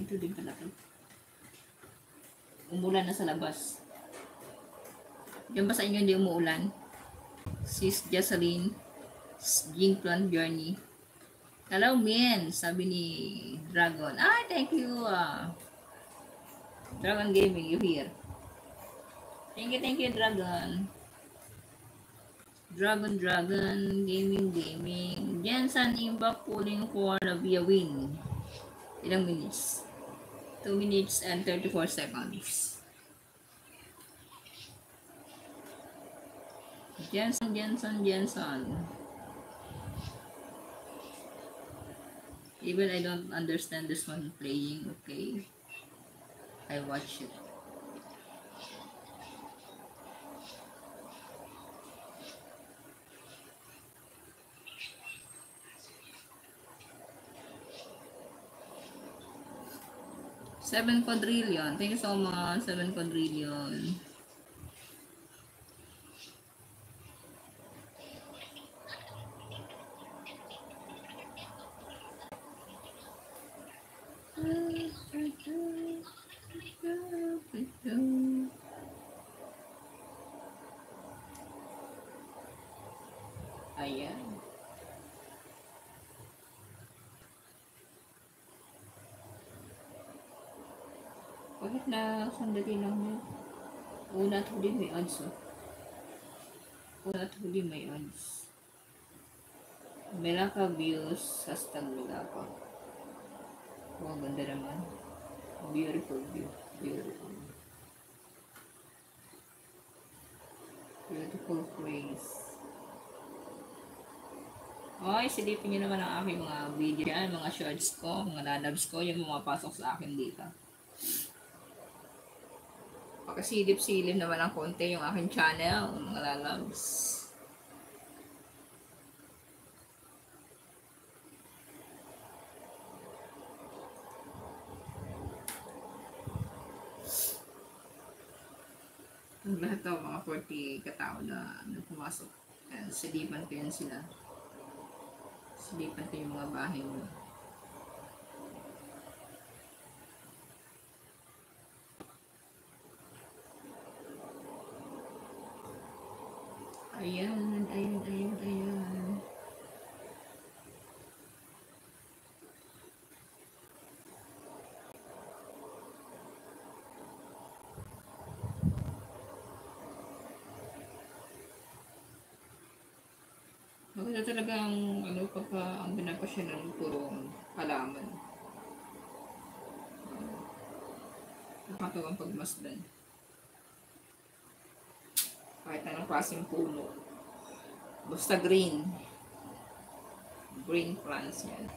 Dito din pala to. Umulan na sa labas. Diyan ba sa inyo hindi umuulan? Sis Jocelyn, Jing Plant Journey. Hello, Min, sabi ni Dragon. Ah, thank you. Dragon Gaming, you here. Thank you, Dragon. Dragon, Gaming. Jensen Imba pulling for the via win. Ilang minutes? 2 minutes and 34 seconds. Jensen. Even I don't understand this one playing, okay? I watch it. $7 quadrillion. Thank you so much, 7 quadrillion. Ayan. Bakit na sandali lang yun? Una at huli may odds, oh. Una at huli may odds. Melaka views, hashtag Melaka. Oh, ganda naman. Beautiful view. Beautiful place. Ay, silipin nyo naman ang aking mga video yan, mga shorts ko, mga lalabs ko, yung pumapasok sa akin dito. Pagkasilip-silip naman ang konti yung aking channel, mga lalabs. Ang lahat daw, mga 40 katao na pumasok. Silipan ko yan sila. Silipan ko yung mga bahay mo. Ayan. Maganda talaga ang pagka ang binapasyalan ng puro halaman. Nakakatawang pagmasdan. Kahit anong klaseng puno. Basta green. Green plants yan.